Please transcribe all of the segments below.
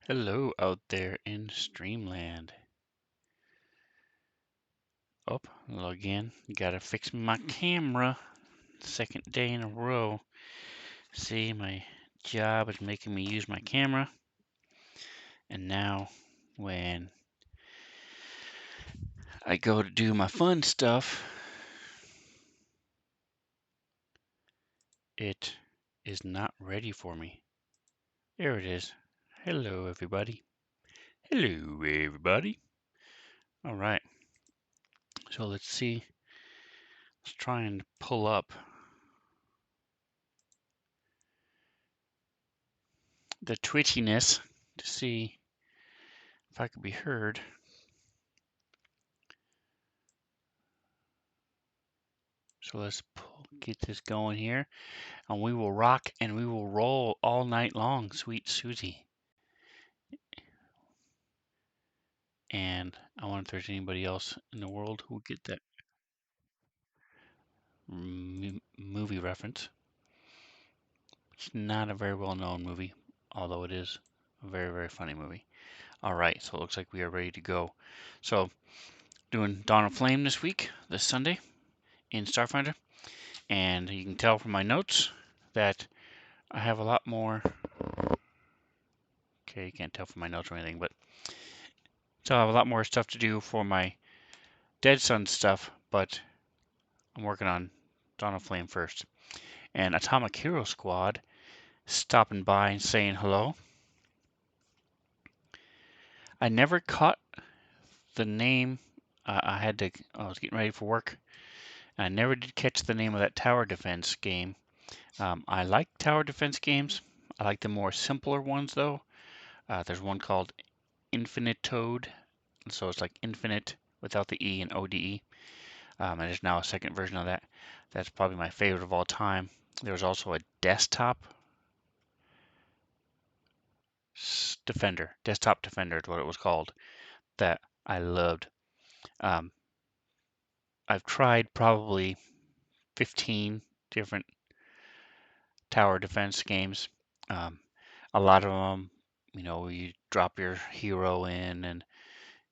Hello out there in Streamland. Oh, log in. Gotta fix my camera. Second day in a row. See, my job is making me use my camera. And now, when I go to do my fun stuff, it is not ready for me. There it is. Hello, everybody. Hello, everybody. All right. So let's see. Let's try and pull up the twitchiness to see if I could be heard. So let's get this going here, and we will rock and we will roll all night long, sweet Susie. And I wonder if there's anybody else in the world who would get that movie reference. It's not a very well-known movie, although it is a very, very funny movie. All right, so it looks like we are ready to go. So, doing Dawn of Flame this week, this Sunday, in Starfinder. And you can tell from my notes that I have a lot more. Okay, you can't tell from my notes or anything, but so I have a lot more stuff to do for my Dead Sun stuff, but I'm working on Dawn of Flame first. And Atomic Hero Squad stopping by and saying hello. I never caught the name. I was getting ready for work. And I never did catch the name of that tower defense game. I like tower defense games. I like the more simpler ones though. There's one called Infinite Toad. So it's like infinite without the E and ODE. And there's now a second version of that. That's probably my favorite of all time. There was also a desktop desktop defender is what it was called, that I loved. Um, I've tried probably 15 different tower defense games. Um, a lot of them, you drop your hero in, and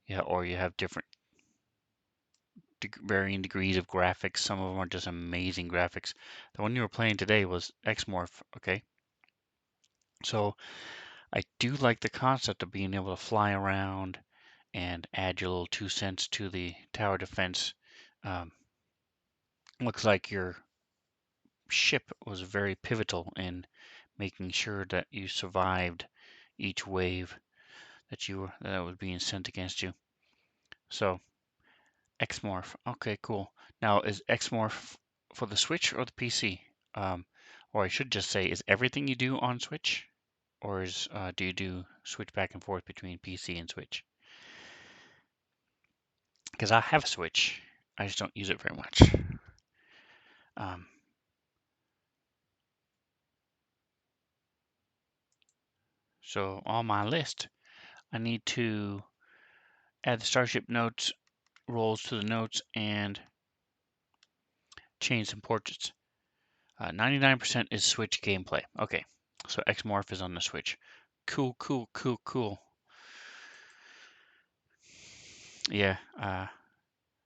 yeah, or you have different varying degrees of graphics. Some of them are just amazing graphics. The one you were playing today was Xmorph. Okay, so I do like the concept of being able to fly around and add your little 2 cents to the tower defense. Um, looks like your ship was very pivotal in making sure that you survived each wave that was being sent against you. So Xmorph, okay, cool. Now is Xmorph for the Switch or the PC? Or I should just say, is everything you do on Switch, or do you switch back and forth between PC and Switch? Because I have a Switch, I just don't use it very much. Um, so on my list, I need to add the Starship Notes rolls to the notes and change some portraits. 99% is Switch gameplay. Okay, so Xmorph is on the Switch. Cool, cool, cool, cool. Yeah,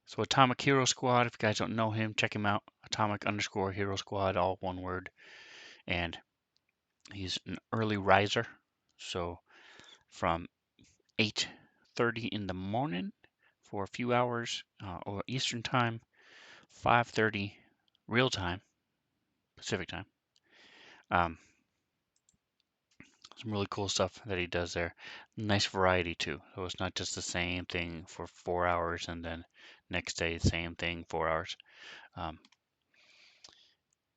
so Atomic Hero Squad, if you guys don't know him, check him out. Atomic_Hero Squad, all one word. And he's an early riser. So from 8:30 in the morning for a few hours or Eastern time, 5:30 real time, Pacific time. Some really cool stuff that he does there. Nice variety too. So it's not just the same thing for 4 hours and then next day same thing 4 hours. Um,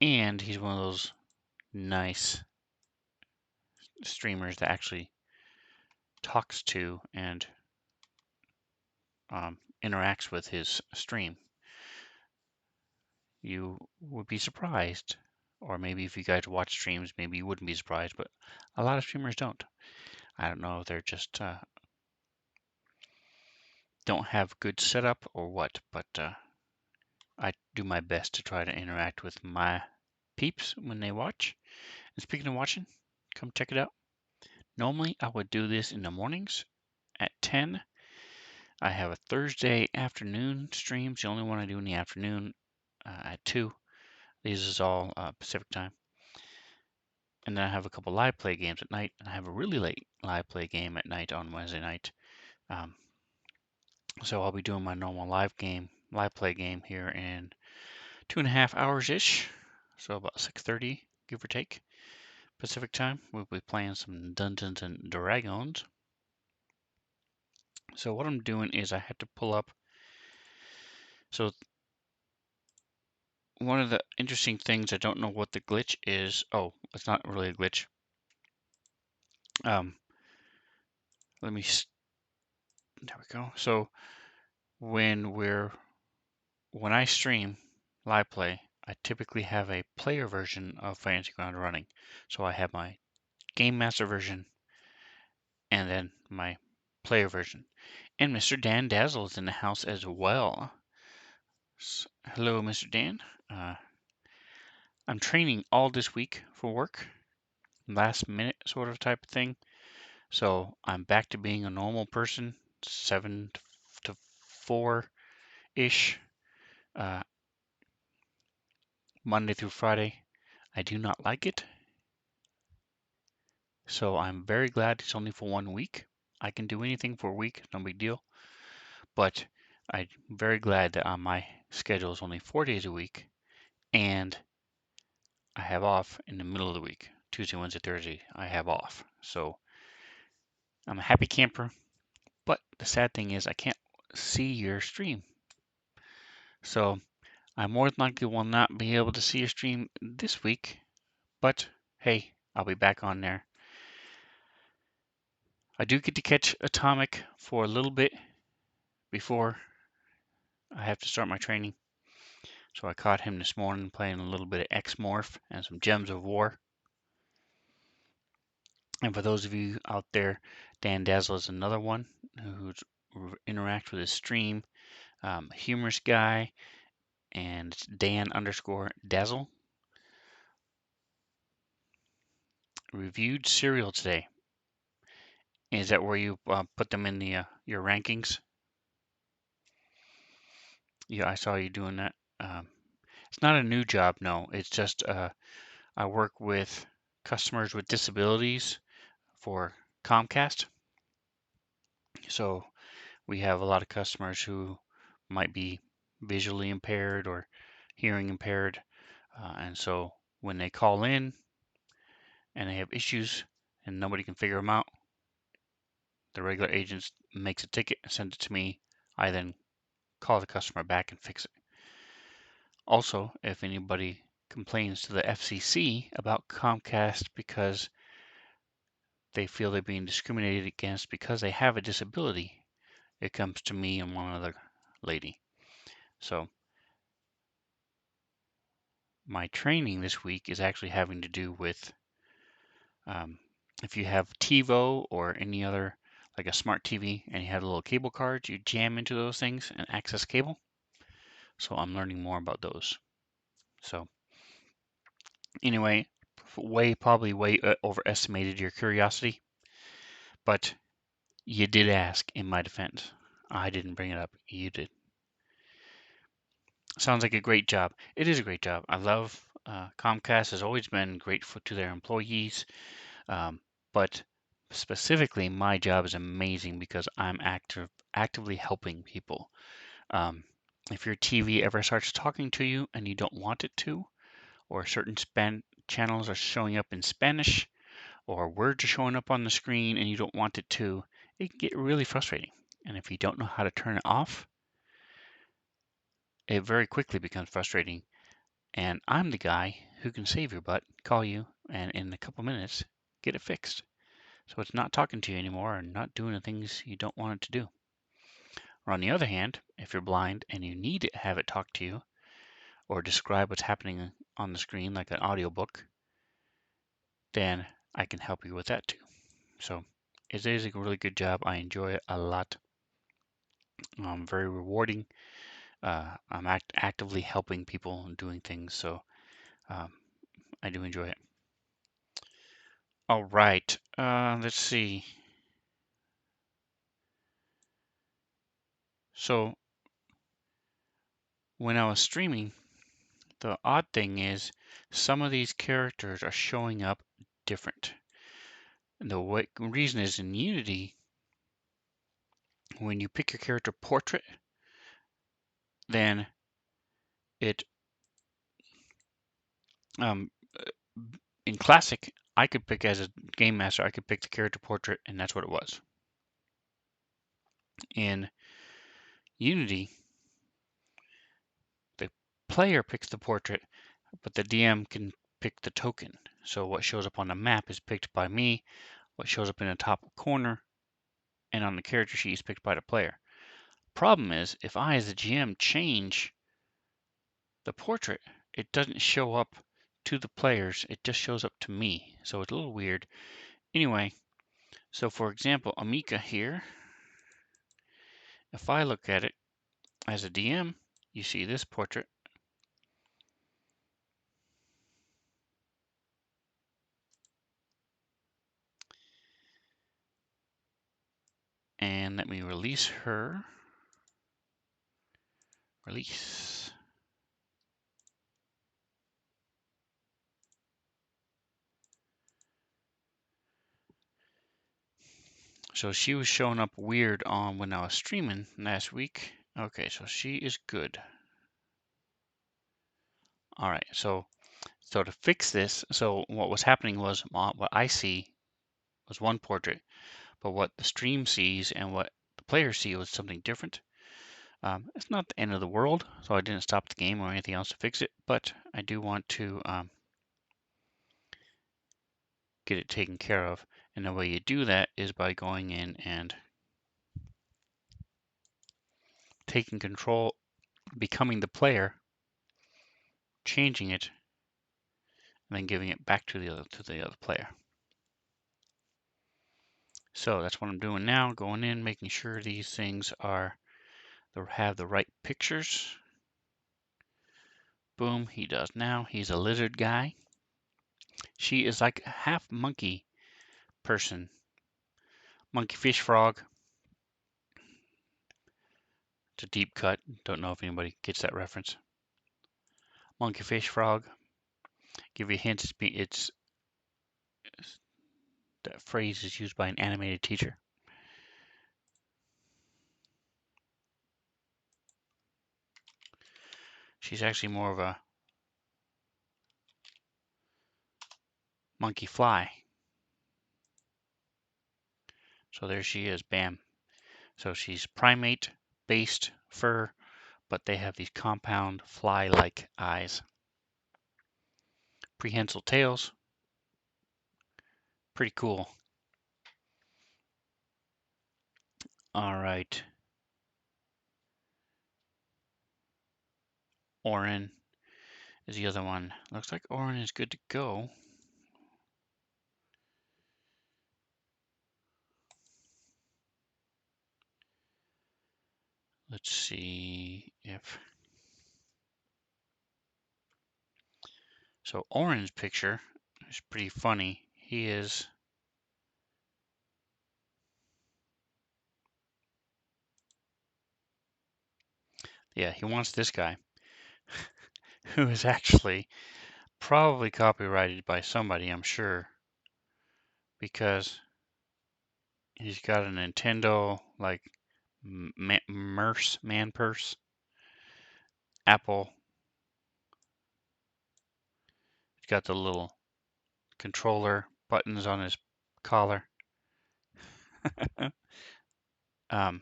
and he's one of those nice streamers that actually talks to and interacts with his stream. You would be surprised, or maybe if you guys watch streams, maybe you wouldn't be surprised, but a lot of streamers don't. I don't know if they're just don't have good setup or what, but I do my best to try to interact with my peeps when they watch. And speaking of watching, come check it out. Normally, I would do this in the mornings at 10. I have a Thursday afternoon stream. It's the only one I do in the afternoon at 2. This is all Pacific time. And then I have a couple live play games at night, and I have a really late live play game at night on Wednesday night. So I'll be doing my normal live play game here in 2.5 hours ish. So about 6:30, give or take, Pacific time. We'll be playing some Dungeons and Dragons. So what I'm doing is I had to pull up. So one of the interesting things, I don't know what the glitch is. Oh, it's not really a glitch. Um, let me. There we go. So when I stream live play, I typically have a player version of Fantasy Ground running. So I have my Game Master version and then my player version. And Mr. Dan Dazzle is in the house as well. Hello, Mr. Dan. I'm training all this week for work, last minute sort of type of thing. So I'm back to being a normal person, 7 to 4 ish, Monday through Friday. I do not like it. So I'm very glad it's only for 1 week. I can do anything for a week, no big deal. But I'm very glad that on my schedule is only 4 days a week, and I have off in the middle of the week. Tuesday, Wednesday, Thursday, I have off. So I'm a happy camper. But the sad thing is I can't see your stream. So I more than likely will not be able to see your stream this week. But hey, I'll be back on there. I do get to catch Atomic for a little bit before I have to start my training. So I caught him this morning playing a little bit of X-Morph and some Gems of War. And for those of you out there, Dan Dazzle is another one who's interact with his stream. Humorous guy, and it's Dan_Dazzle. Reviewed cereal today. Is that where you put them in the your rankings? Yeah, I saw you doing that. It's not a new job, no. It's just I work with customers with disabilities for Comcast. So we have a lot of customers who might be visually impaired or hearing impaired. And so when they call in and they have issues and nobody can figure them out, the regular agent makes a ticket and sends it to me. I then call the customer back and fix it. Also, if anybody complains to the FCC about Comcast because they feel they're being discriminated against because they have a disability, it comes to me and one other lady. So my training this week is actually having to do with if you have TiVo or any other, like a smart TV, and you have little cable cards, you jam into those things and access cable. So I'm learning more about those. So anyway, probably way overestimated your curiosity, but you did ask in my defense. I didn't bring it up. You did. Sounds like a great job. It is a great job. I love Comcast has always been grateful to their employees, but specifically my job is amazing because I'm actively helping people. Um, if your TV ever starts talking to you and you don't want it to, or certain channels are showing up in Spanish, or words are showing up on the screen and you don't want it to, it can get really frustrating. And if you don't know how to turn it off, it very quickly becomes frustrating. And I'm the guy who can save your butt, call you, and in a couple minutes get it fixed. So it's not talking to you anymore and not doing the things you don't want it to do. Or on the other hand, if you're blind and you need to have it talk to you or describe what's happening on the screen like an audiobook, then I can help you with that too. So it is a really good job. I enjoy it a lot. Very rewarding. I'm actively helping people and doing things, so um, I do enjoy it. All right. Let's see. So when I was streaming, the odd thing is some of these characters are showing up different. And the reason is in Unity, when you pick your character portrait, then it um, in Classic, I could pick as a game master, I could pick the character portrait, and that's what it was. In Unity, the player picks the portrait, but the DM can pick the token. So what shows up on the map is picked by me, what shows up in the top corner and on the character sheet is picked by the player. Problem is, if I as the GM change the portrait, it doesn't show up to the players, it just shows up to me. So it's a little weird. Anyway, so for example, Amika here, if I look at it as a DM, you see this portrait. And let me release her. Release. So she was showing up weird on when I was streaming last week. Okay, so she is good. All right, so to fix this, so what was happening was what I see was one portrait, but what the stream sees and what the players see was something different. It's not the end of the world, so I didn't stop the game or anything else to fix it, but I do want to get it taken care of. And the way you do that is by going in and taking control, becoming the player, changing it, and then giving it back to the other player. So that's what I'm doing now, going in, making sure these things have the right pictures. Boom, he does now. He's a lizard guy. She is like a half monkey person. Monkey fish frog. It's a deep cut. Don't know if anybody gets that reference. Monkey fish frog. Give you hints. It's that phrase is used by an animated teacher. She's actually more of a monkey fly. So there she is. Bam. So she's primate based fur, but they have these compound fly-like eyes. Prehensile tails. Pretty cool. All right. Orin is the other one. Looks like Orin is good to go. Let's see if... So Orin's picture is pretty funny. He is... Yeah, he wants this guy, who is actually probably copyrighted by somebody, I'm sure, because he's got a Nintendo, like, man purse, Apple. He's got the little controller buttons on his collar. um,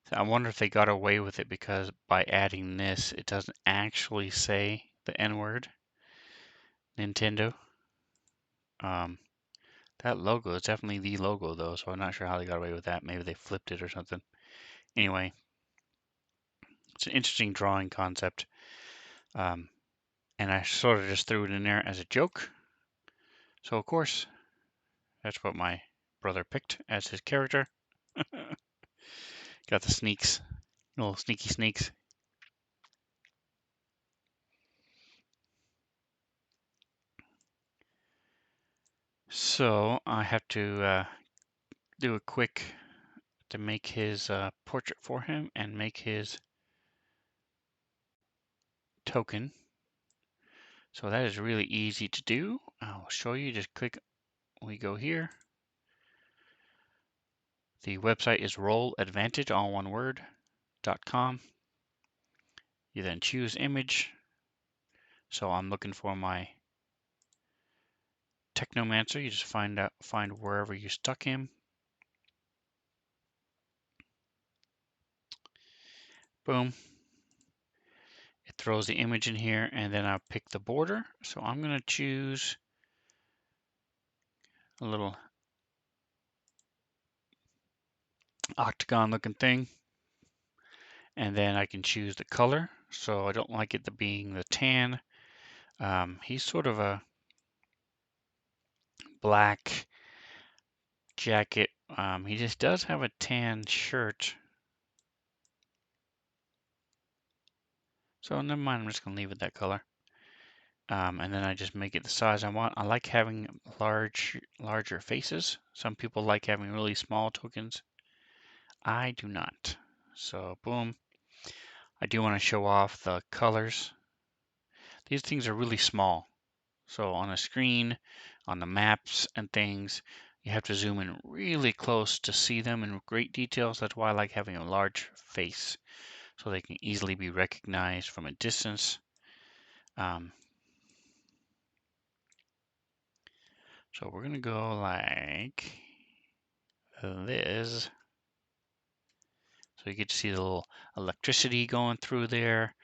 so I wonder if they got away with it because by adding this, it doesn't actually say the N word, Nintendo. That logo is definitely the logo though, so I'm not sure how they got away with that. Maybe they flipped it or something. Anyway, it's an interesting drawing concept. And I sort of just threw it in there as a joke. So of course, that's what my brother picked as his character. Got the sneaks, little sneaky sneaks. So I have to do a quick to make his portrait for him and make his token. So that is really easy to do. I'll show you. Just click, we go here. The website is rolladvantage, all one word, .com. You then choose image. So I'm looking for my Technomancer. You just find wherever you stuck him. Boom. It throws the image in here, and then I'll pick the border. So I'm going to choose a little octagon looking thing, and then I can choose the color. So I don't like it being the tan. He's sort of a black jacket. He just does have a tan shirt. So never mind, I'm just going to leave it that color. And then I just make it the size I want. I like having larger faces. Some people like having really small tokens. I do not. So boom. I do want to show off the colors. These things are really small. So on a screen, on the maps and things, you have to zoom in really close to see them in great details. That's why I like having a large face, so they can easily be recognized from a distance. So we're going to go like this. So you get to see the little electricity going through there.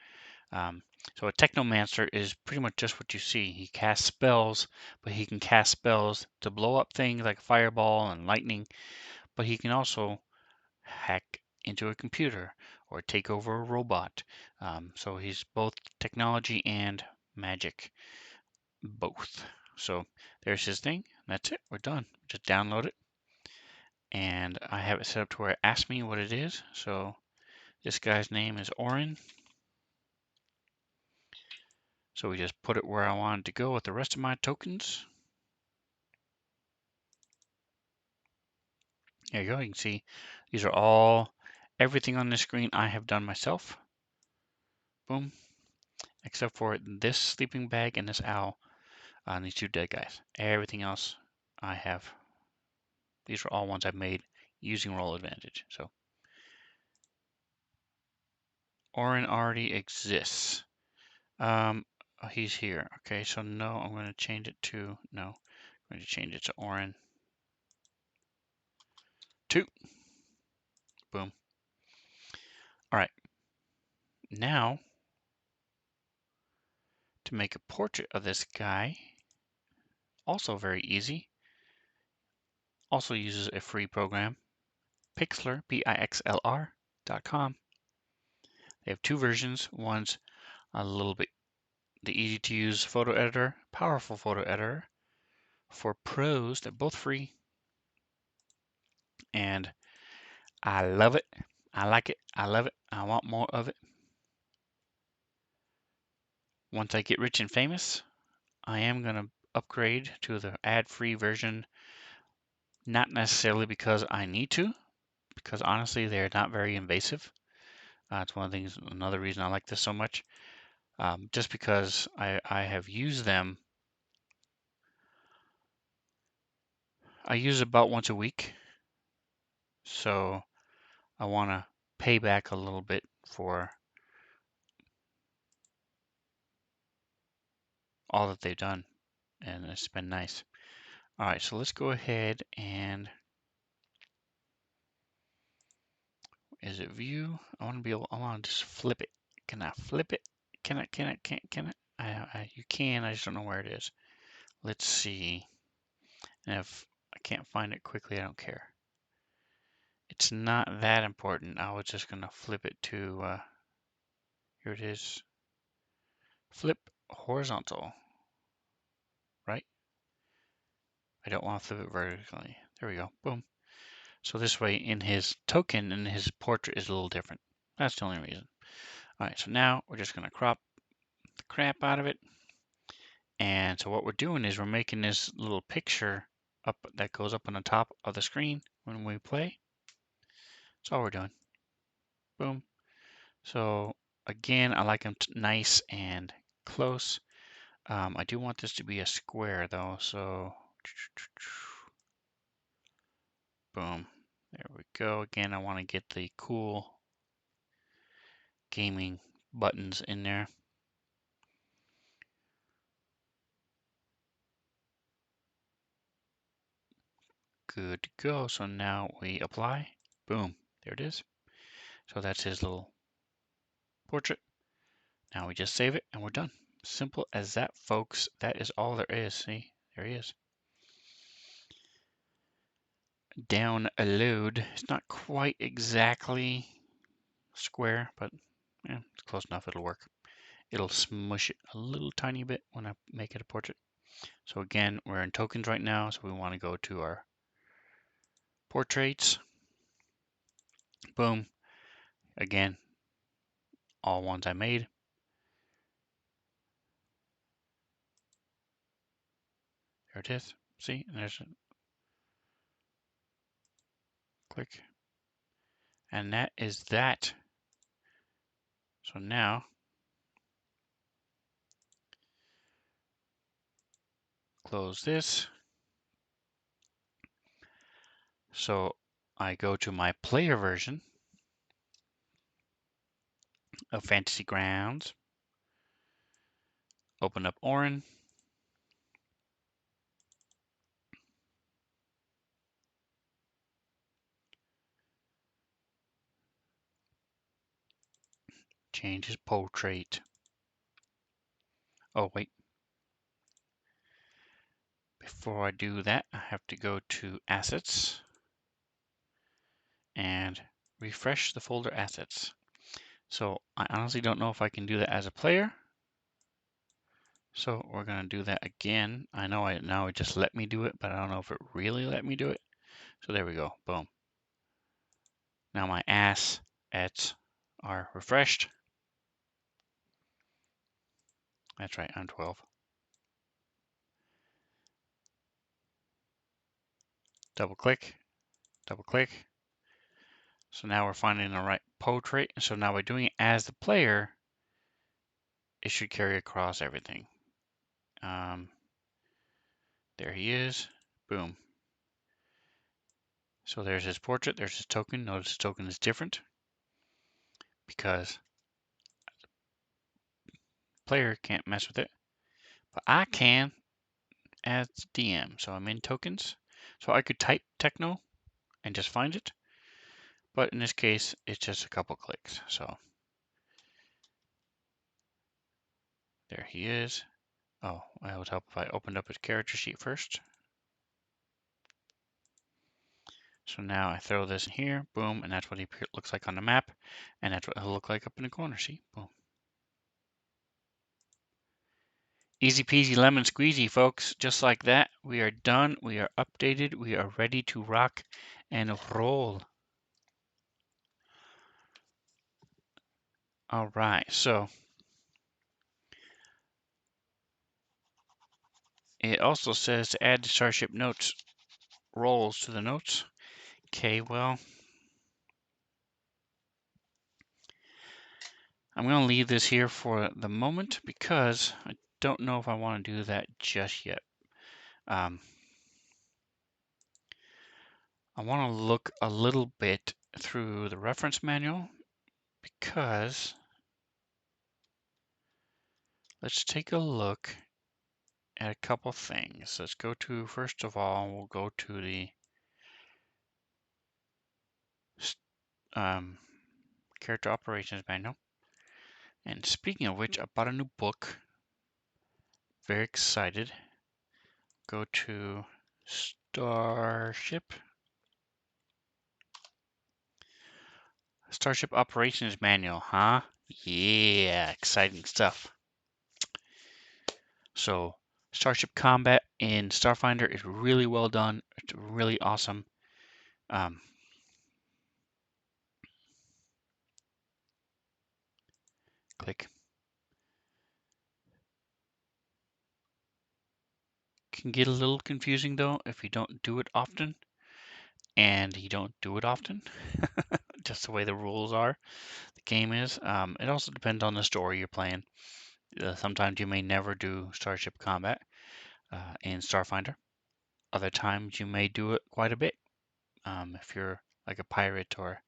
So a Technomancer is pretty much just what you see. He casts spells, but he can cast spells to blow up things like fireball and lightning, but he can also hack into a computer or take over a robot. So he's both technology and magic, both. So there's his thing. That's it. We're done. Just download it. And I have it set up to where it asks me what it is. So this guy's name is Orin. So we just put it where I want it to go with the rest of my tokens. There you go. You can see these are all, everything on this screen I have done myself. Boom. Except for this sleeping bag and this owl and these two dead guys. Everything else I have. These are all ones I've made using roll advantage. So Orin already exists. He's here. Okay, so no, I'm going to change it to, no, I'm going to change it to Orin 2. Boom. All right. Now, to make a portrait of this guy, also very easy, also uses a free program, Pixlr, Pixlr.com. They have two versions. One's a little bit the easy to use photo editor, powerful photo editor for pros. They're both free. And I love it. I like it. I love it. I want more of it. Once I get rich and famous, I am going to upgrade to the ad-free version. Not necessarily because I need to, because honestly, they're not very invasive. It's one of the things, another reason I like this so much. Just because I have used them. I use about once a week. So I want to pay back a little bit for all that they've done, and it's been nice. All right, so let's go ahead and, is it view? I want to be able, I want to just flip it. Can I flip it? Can I? You can, I just don't know where it is. Let's see. And if I can't find it quickly, I don't care. It's not that important. I was just going to flip it to, here it is. Flip horizontal, right? I don't want to flip it vertically. There we go. Boom. So this way, in his token, in his portrait is a little different. That's the only reason. All right, so now we're just going to crop the crap out of it. And so what we're doing is we're making this little picture up that goes up on the top of the screen when we play. That's all we're doing. Boom. So again, I like them nice and close. I do want this to be a square though, so boom. There we go. Again, I want to get the cool gaming buttons in there. Good to go. So now we apply. Boom. There it is. So that's his little portrait. Now we just save it and we're done. Simple as that, folks. That is all there is. See, there he is. Download. It's not quite exactly square, but yeah, it's close enough. It'll work. It'll smush it a little tiny bit when I make it a portrait. So again, we're in tokens right now, so we want to go to our portraits. Boom. Again, all ones I made. There it is. See, and there's a click. And that is that. So now, close this. So I go to my player version of Fantasy Grounds. Open up Orin. Change his portrait. Oh, wait. Before I do that, I have to go to Assets and refresh the folder Assets. So I honestly don't know if I can do that as a player. So we're going to do that again. I know now it just let me do it, but I don't know if it really let me do it. So there we go. Boom. Now my assets are refreshed. That's right, I'm 12. Double click, double click. So now we're finding the right portrait. So now by doing it as the player, it should carry across everything. There he is. Boom. So there's his portrait, there's his token. Notice his token is different because player can't mess with it. But I can as DM. So I'm in tokens. So I could type techno and just find it. But in this case, it's just a couple clicks. So there he is. Oh, it would help if I opened up his character sheet first. So now I throw this in here, boom, and that's what he looks like on the map, and that's what he'll look like up in the corner, see, boom. Easy peasy lemon squeezy, folks, just like that. We are done, we are updated, we are ready to rock and roll. All right, so it also says to add the Starship Notes roles to the notes. Okay, well, I'm going to leave this here for the moment because I don't know if I want to do that just yet. I want to look a little bit through the reference manual because let's take a look at a couple things. Let's go to, first of all, we'll go to the character operations manual. And speaking of which, I bought a new book. Very excited. Go to Starship Operations Manual, huh? Yeah, exciting stuff. So, Starship Combat in Starfinder is really well done. It's really awesome. Click. can get a little confusing though if you don't do it often, and you don't do it often, just the way the rules are, the game is. It also depends on the story you're playing. Sometimes you may never do Starship Combat in Starfinder. Other times you may do it quite a bit. If you're like a pirate or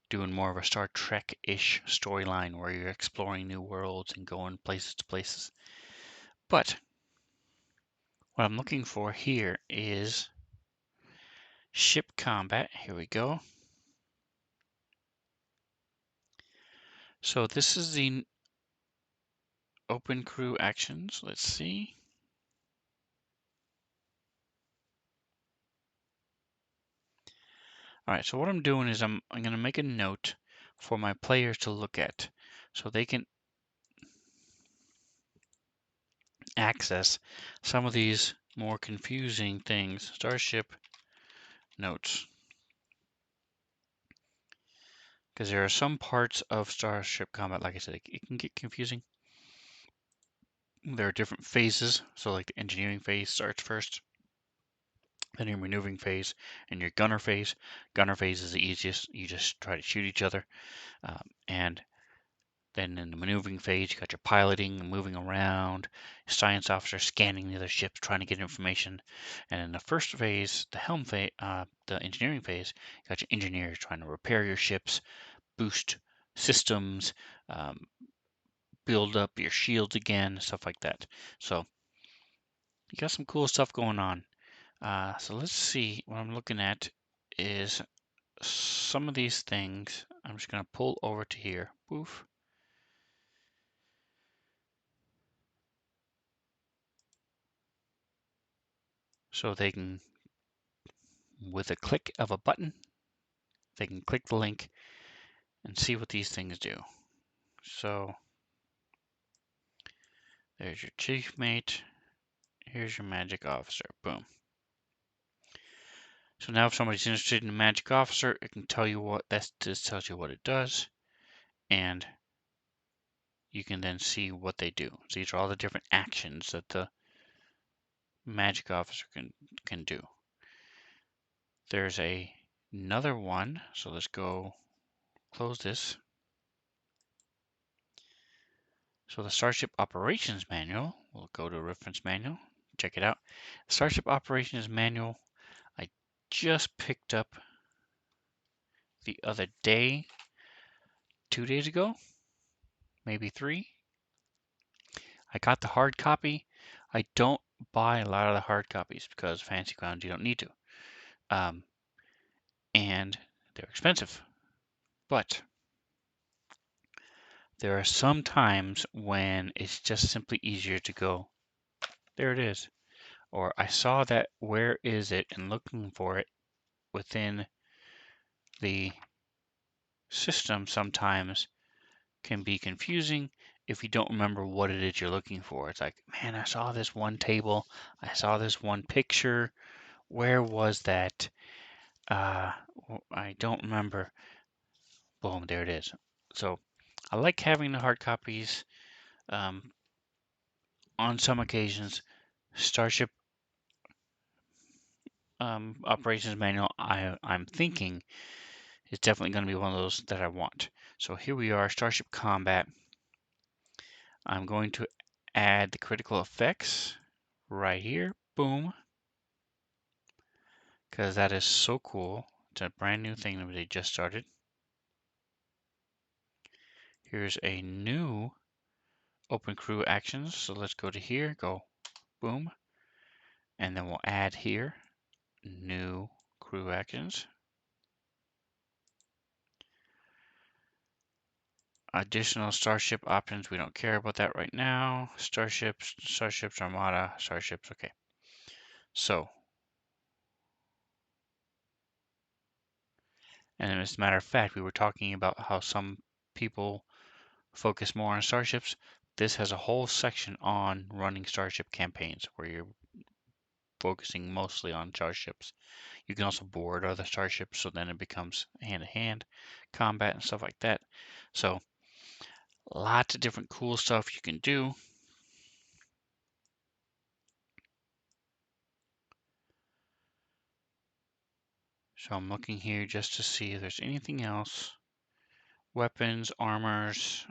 doing more of a Star Trek-ish storyline where you're exploring new worlds and going places to places. But what I'm looking for here is ship combat. Here we go. So this is the open crew actions. Let's see. All right, so what I'm doing is I'm going to make a note for my players to look at so they can access some of these more confusing things. Starship Notes. Because there are some parts of Starship Combat, like I said, it can get confusing. There are different phases. So like the engineering phase starts first, then your maneuvering phase, and your gunner phase. Gunner phase is the easiest. You just try to shoot each other. And then in the maneuvering phase, you got your piloting and moving around, science officer scanning the other ships, trying to get information. And in the first phase, the helm phase, the engineering phase, you got your engineers trying to repair your ships, boost systems, um, build up your shields again, stuff like that. So you got some cool stuff going on. So let's see. What I'm looking at is some of these things. I'm just going to pull over to here. Poof. So they can, with a click of a button, they can click the link and see what these things do. So there's your chief mate. Here's your magic officer. Boom. So now if somebody's interested in the magic officer, it can tell you what that just tells you what it does, and you can then see what they do. So these are all the different actions that the magic officer can do. There's another one. So let's go close this. So the Starship Operations Manual, we'll go to Reference Manual, check it out. Starship Operations Manual, I just picked up the other day, 2 days ago, maybe 3. I got the hard copy. I don't buy a lot of the hard copies because fancy grounds you don't need to. And they're expensive. But there are some times when it's just simply easier to go, there it is. Or I saw that, where is it? And looking for it within the system sometimes can be confusing if you don't remember what it is you're looking for. It's like, man, I saw this one table. I saw this one picture. Where was that? I don't remember. Boom, there it is. So I like having the hard copies. On some occasions, Starship Operations Manual, I'm thinking is definitely going to be one of those that I want. So here we are, Starship Combat. I'm going to add the critical effects right here. Boom. Because that is so cool. It's a brand new thing that they just started. Here's a new open crew actions. So let's go to here, go boom. And then we'll add here new crew actions. Additional starship options, we don't care about that right now. Starships, Armada, Starships, okay. So, and as a matter of fact, we were talking about how some people focus more on starships. This has a whole section on running starship campaigns where you're focusing mostly on starships. You can also board other starships, so then it becomes hand-to-hand combat and stuff like that. So, lots of different cool stuff you can do. So I'm looking here just to see if there's anything else. Weapons, armors,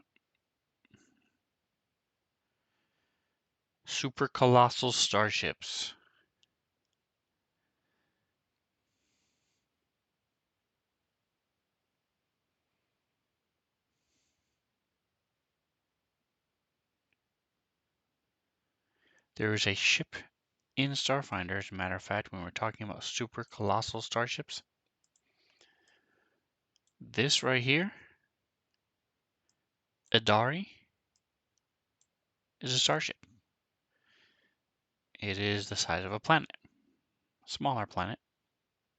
super colossal starships. There is a ship in Starfinder, as a matter of fact, when we're talking about super colossal starships. This right here, Adari, is a starship. It is the size of a planet, smaller planet,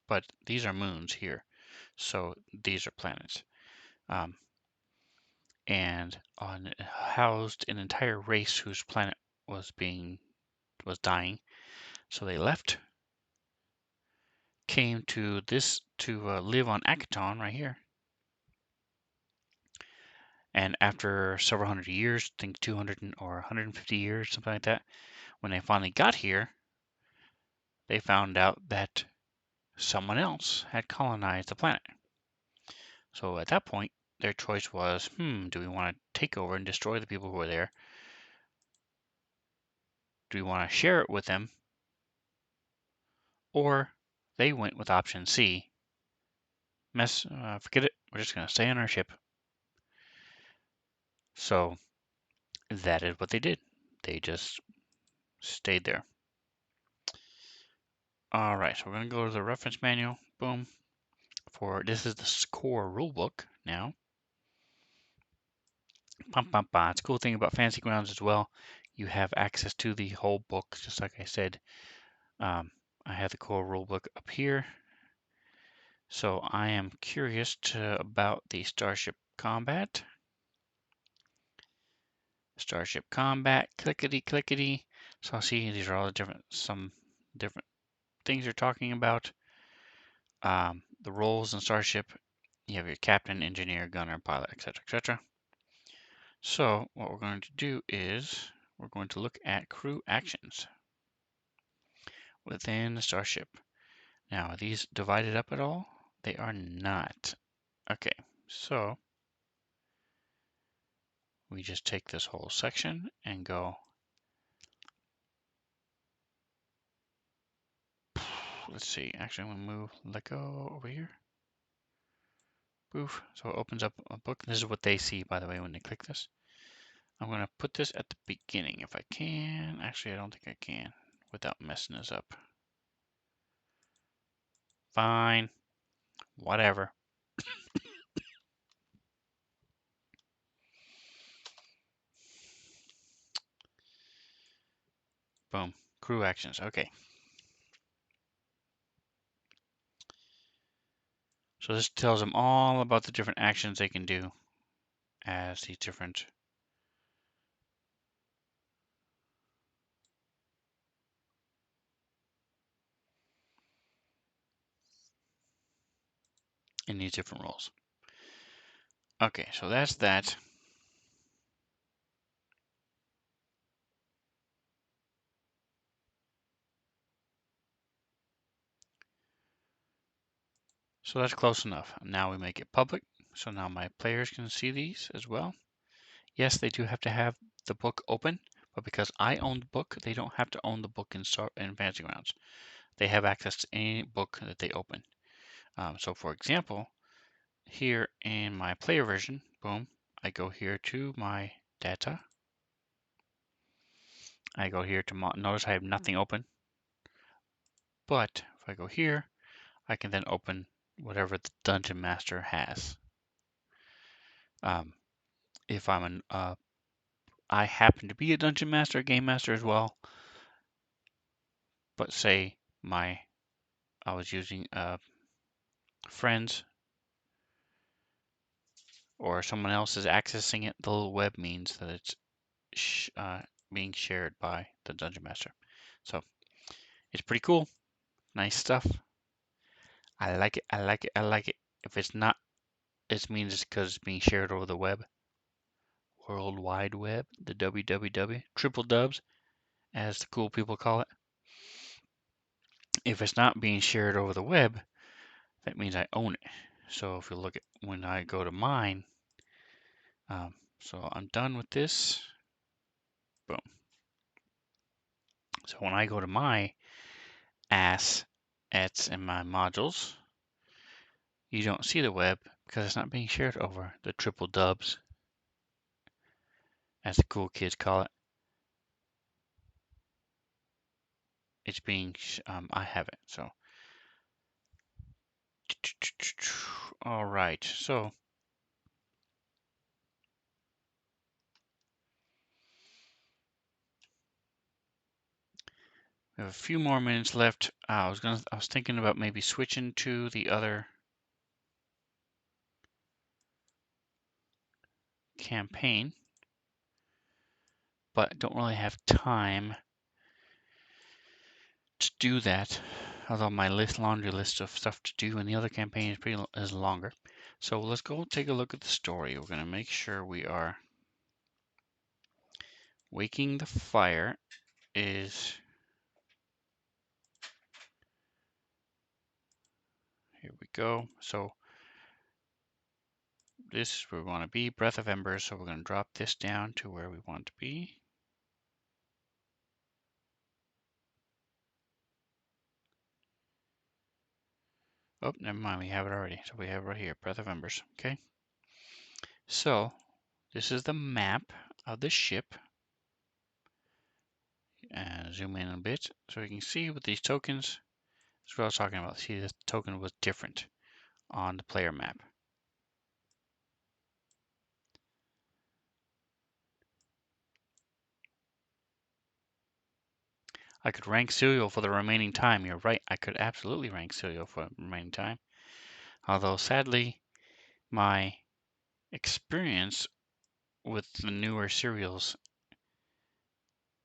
but these are moons here, so these are planets. And housed an entire race whose planet was dying, so they left, came to this to live on Akaton right here. And after several hundred years, I think 200 or 150 years, something like that, when they finally got here, they found out that someone else had colonized the planet. So at that point, their choice was, do we want to take over and destroy the people who are there? Do we want to share it with them? Or they went with option C. Forget it. We're just going to stay on our ship. So that is what they did. They just stayed there. All right, so we're going to go to the reference manual. Boom. This is the core rulebook now. It's a cool thing about Fantasy Grounds as well. You have access to the whole book, just like I said. I have the core rulebook up here. So I am curious about the Starship Combat. Starship Combat, clickety clickety. So I'll see these are all some different things you're talking about. The roles in Starship. You have your captain, engineer, gunner, pilot, etc., etc. So what we're going to do is we're going to look at crew actions within the Starship. Now, are these divided up at all? They are not. Okay, so we just take this whole section and go, let's see, actually I'm gonna let go over here. Poof, so it opens up a book. This is what they see, by the way, when they click this. I'm gonna put this at the beginning if I can. Actually, I don't think I can without messing this up. Fine, whatever. Boom, crew actions, okay. So this tells them all about the different actions they can do as these different in these different roles. Okay, so that's that. So that's close enough. Now we make it public. So now my players can see these as well. Yes, they do have to have the book open, but because I own the book, they don't have to own the book in Fantasy Grounds. They have access to any book that they open. So for example, here in my player version, boom, I go here to my data. I go here to notice I have nothing open. But if I go here, I can then open whatever the Dungeon Master has. If I happen to be a Dungeon Master, a Game Master as well, but say I was using friends or someone else is accessing it, the little web means that it's being shared by the Dungeon Master. So it's pretty cool. Nice stuff. I like it. I like it. I like it. If it's not, it means it's because it's being shared over the web. World Wide Web, the WWW, triple dubs, as the cool people call it. If it's not being shared over the web, that means I own it. So if you look at when I go to mine, so I'm done with this. Boom. So when I go to my assets and my modules, you don't see the web because it's not being shared over the triple dubs, as the cool kids call it. It's being, I have it. So, all right. So we have a few more minutes left. I was thinking about maybe switching to the other campaign, but don't really have time to do that. Although my laundry list of stuff to do in the other campaign is longer. So let's go take a look at the story. We're going to make sure we are waking the fire is, here we go. So this is where we want to be, Breath of Embers. So we're going to drop this down to where we want to be. Oh, never mind, we have it already. So we have it right here, Breath of Embers. Okay. So this is the map of the ship. Zoom in a bit so you can see with these tokens. That's what I was talking about. See, this token was different on the player map. I could rank Serial for the remaining time. You're right. I could absolutely rank Serial for the remaining time. Although, sadly, my experience with the newer serials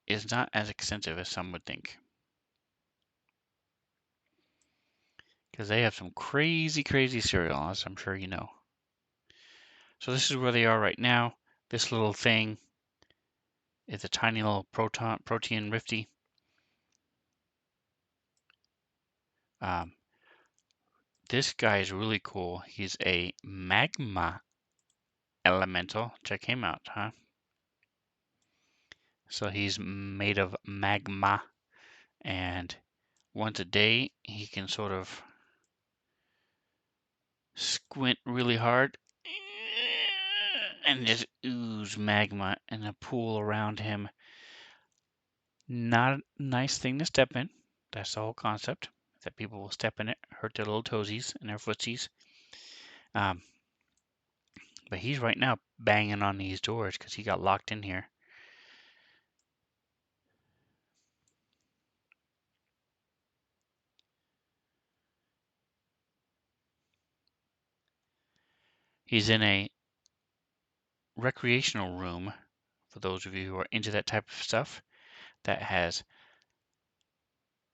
is not as extensive as some would think. Because they have some crazy, crazy serial, as I'm sure you know. So this is where they are right now. This little thing is a tiny little protein rifty. This guy is really cool. He's a magma elemental. Check him out, huh? So he's made of magma, and once a day he can sort of squint really hard and just ooze magma in a pool around him. Not a nice thing to step in. That's the whole concept, that people will step in it, hurt their little toesies and their footsies. But he's right now banging on these doors because he got locked in here. He's in a recreational room, for those of you who are into that type of stuff, that has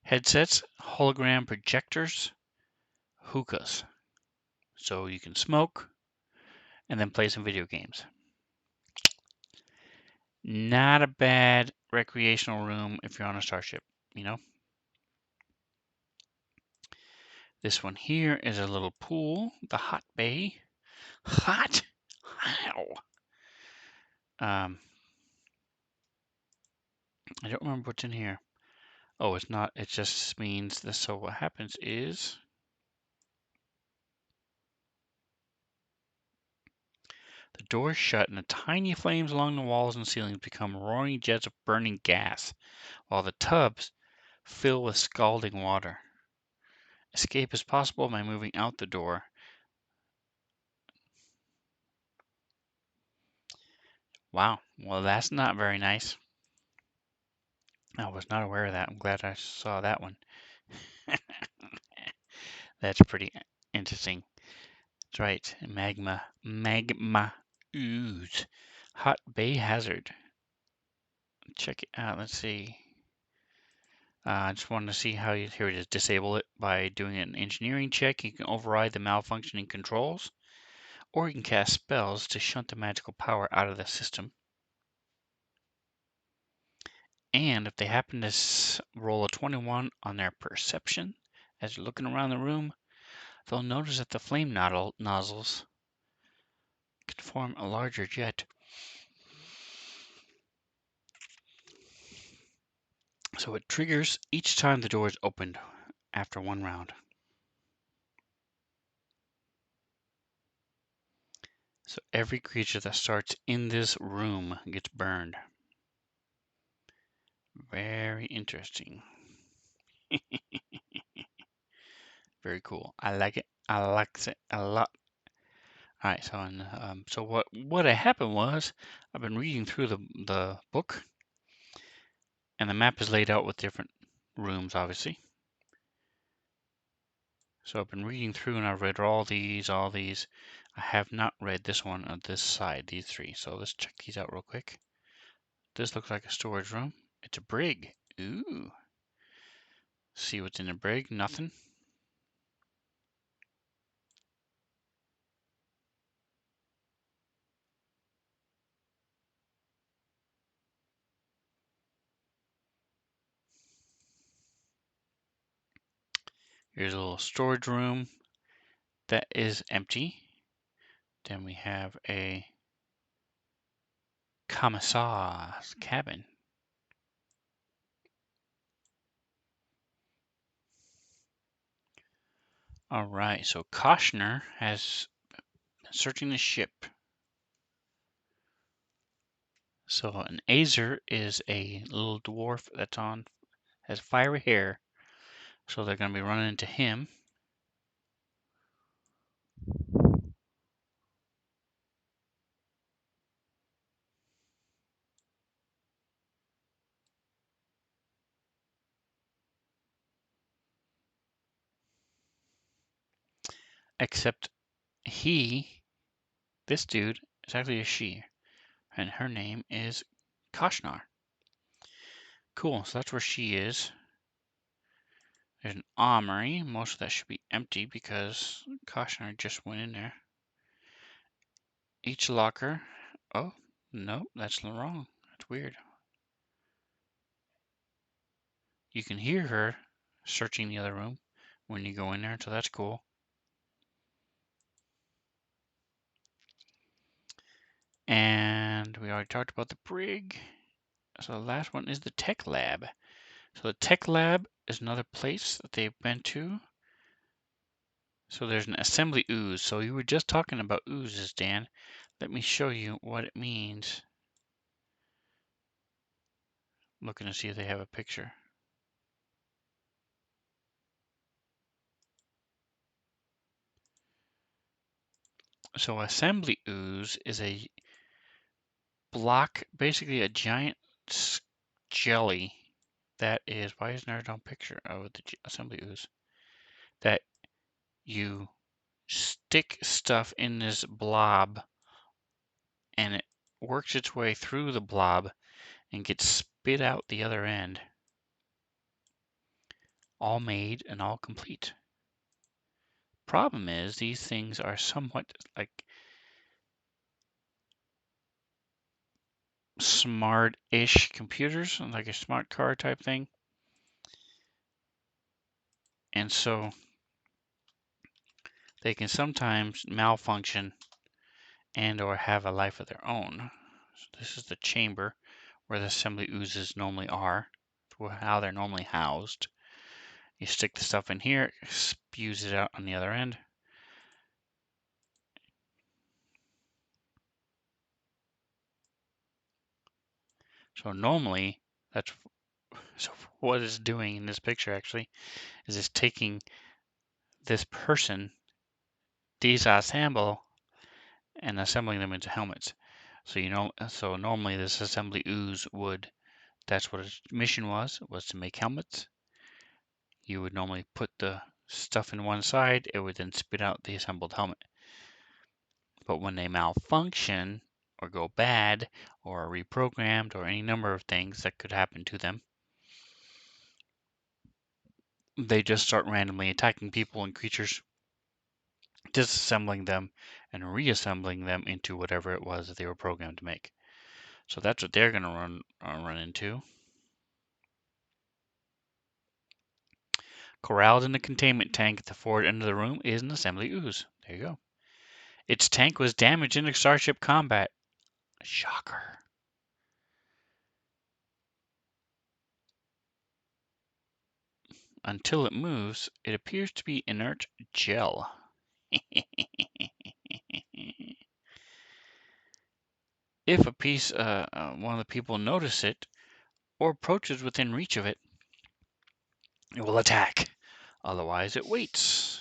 headsets, hologram projectors, hookahs. So you can smoke and then play some video games. Not a bad recreational room if you're on a starship, you know? This one here is a little pool, the hot bay. Hot? How? I don't remember what's in here. Oh, it's not. It just means this. So what happens is the doors shut and the tiny flames along the walls and ceilings become roaring jets of burning gas, while the tubs fill with scalding water. Escape is possible by moving out the door. Wow. Well, that's not very nice. I was not aware of that. I'm glad I saw that one. That's pretty interesting. That's right. Magma ooze. Hot bay hazard. Check it out. Let's see. I just wanted to see how you, here it is, disable it by doing an engineering check. You can override the malfunctioning controls, or you can cast spells to shunt the magical power out of the system. And if they happen to roll a 21 on their perception as you're looking around the room, they'll notice that the flame nozzles can form a larger jet. So it triggers each time the door is opened after one round. So every creature that starts in this room gets burned. Very interesting. Very cool. I like it. I like it a lot. All right. So what happened was I've been reading through the book, and the map is laid out with different rooms, obviously. So I've been reading through, and I've read all these. I have not read this one on this side, these three. So let's check these out real quick. This looks like a storage room. It's a brig. Ooh. See what's in the brig? Nothing. Here's a little storage room that is empty. Then we have a commissar's cabin. All right, so Koshner has been searching the ship. So an Azer is a little dwarf has fiery hair. So they're going to be running into him. Except this dude, is actually a she. And her name is Koshnar. Cool, so that's where she is. There's an armory. Most of that should be empty because Koshnar just went in there. Each locker. Oh, no, that's wrong. That's weird. You can hear her searching the other room when you go in there, so that's cool. And we already talked about the brig. So the last one is the tech lab. So the tech lab is another place that they've been to. So there's an assembly ooze. So you were just talking about oozes, Dan. Let me show you what it means. I'm looking to see if they have a picture. So assembly ooze is a block, basically a giant jelly that is, why isn't there no picture of the assembly ooze? That you stick stuff in this blob and it works its way through the blob and gets spit out the other end. All made and all complete. Problem is, these things are somewhat like smart-ish computers, like a smart car type thing. And so they can sometimes malfunction and or have a life of their own. So this is the chamber where the assembly oozes normally are, how they're normally housed. You stick the stuff in here, it spews it out on the other end. So normally, so what it's doing in this picture actually is it's taking this person, disassemble, and assembling them into helmets. So normally this assembly ooze that's what its mission was to make helmets. You would normally put the stuff in one side, it would then spit out the assembled helmet. But when they malfunction or go bad or are reprogrammed or any number of things that could happen to them, they just start randomly attacking people and creatures, disassembling them and reassembling them into whatever it was that they were programmed to make. So that's what they're going to run into. Corralled in the containment tank at the forward end of the room is an assembly ooze. There you go. Its tank was damaged in a Starship Combat. Shocker. Until it moves, it appears to be inert gel. If a piece, one of the people notice it or approaches within reach of it, it will attack. Otherwise, it waits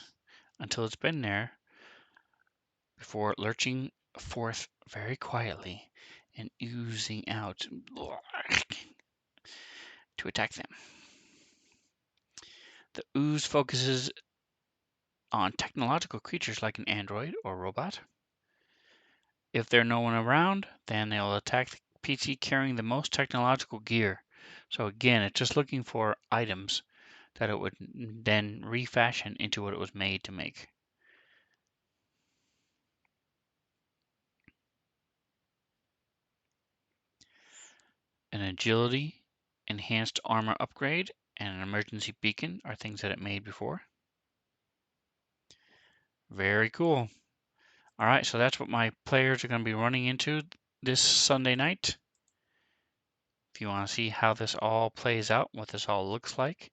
until it's been there before lurching forth very quietly and oozing out to attack them. The ooze focuses on technological creatures like an android or robot. If there's no one around, then they'll attack the PC carrying the most technological gear. So again, it's just looking for items that it would then refashion into what it was made to make. An agility, enhanced armor upgrade, and an emergency beacon are things that it made before. Very cool. All right, so that's what my players are going to be running into this Sunday night. If you want to see how this all plays out, what this all looks like,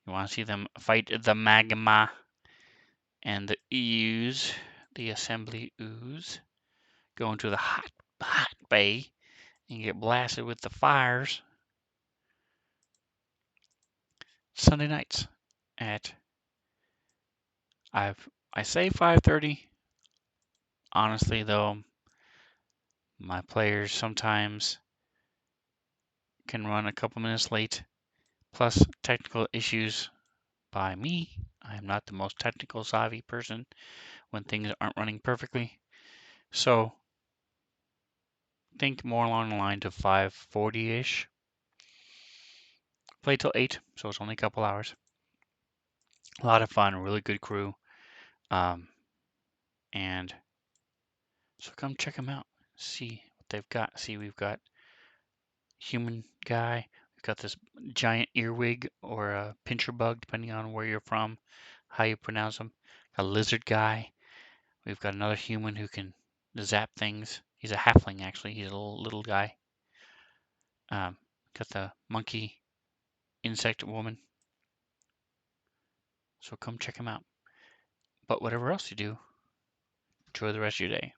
you want to see them fight the magma and the ooze, the assembly ooze, go into the hot bay and get blasted with the fires. Sunday nights at I say 5:30. Honestly, though, my players sometimes can run a couple minutes late, plus technical issues by me. I am not the most technical savvy person when things aren't running perfectly. So think more along the lines of 5:40-ish. Play till 8, so it's only a couple hours. A lot of fun, really good crew. And so come check them out. See what they've got. See, we've got human guy. We've got this giant earwig or a pincher bug, depending on where you're from, how you pronounce them. A lizard guy. We've got another human who can zap things. He's a halfling, actually. He's a little guy. Got the monkey insect woman. So come check him out. But whatever else you do, enjoy the rest of your day.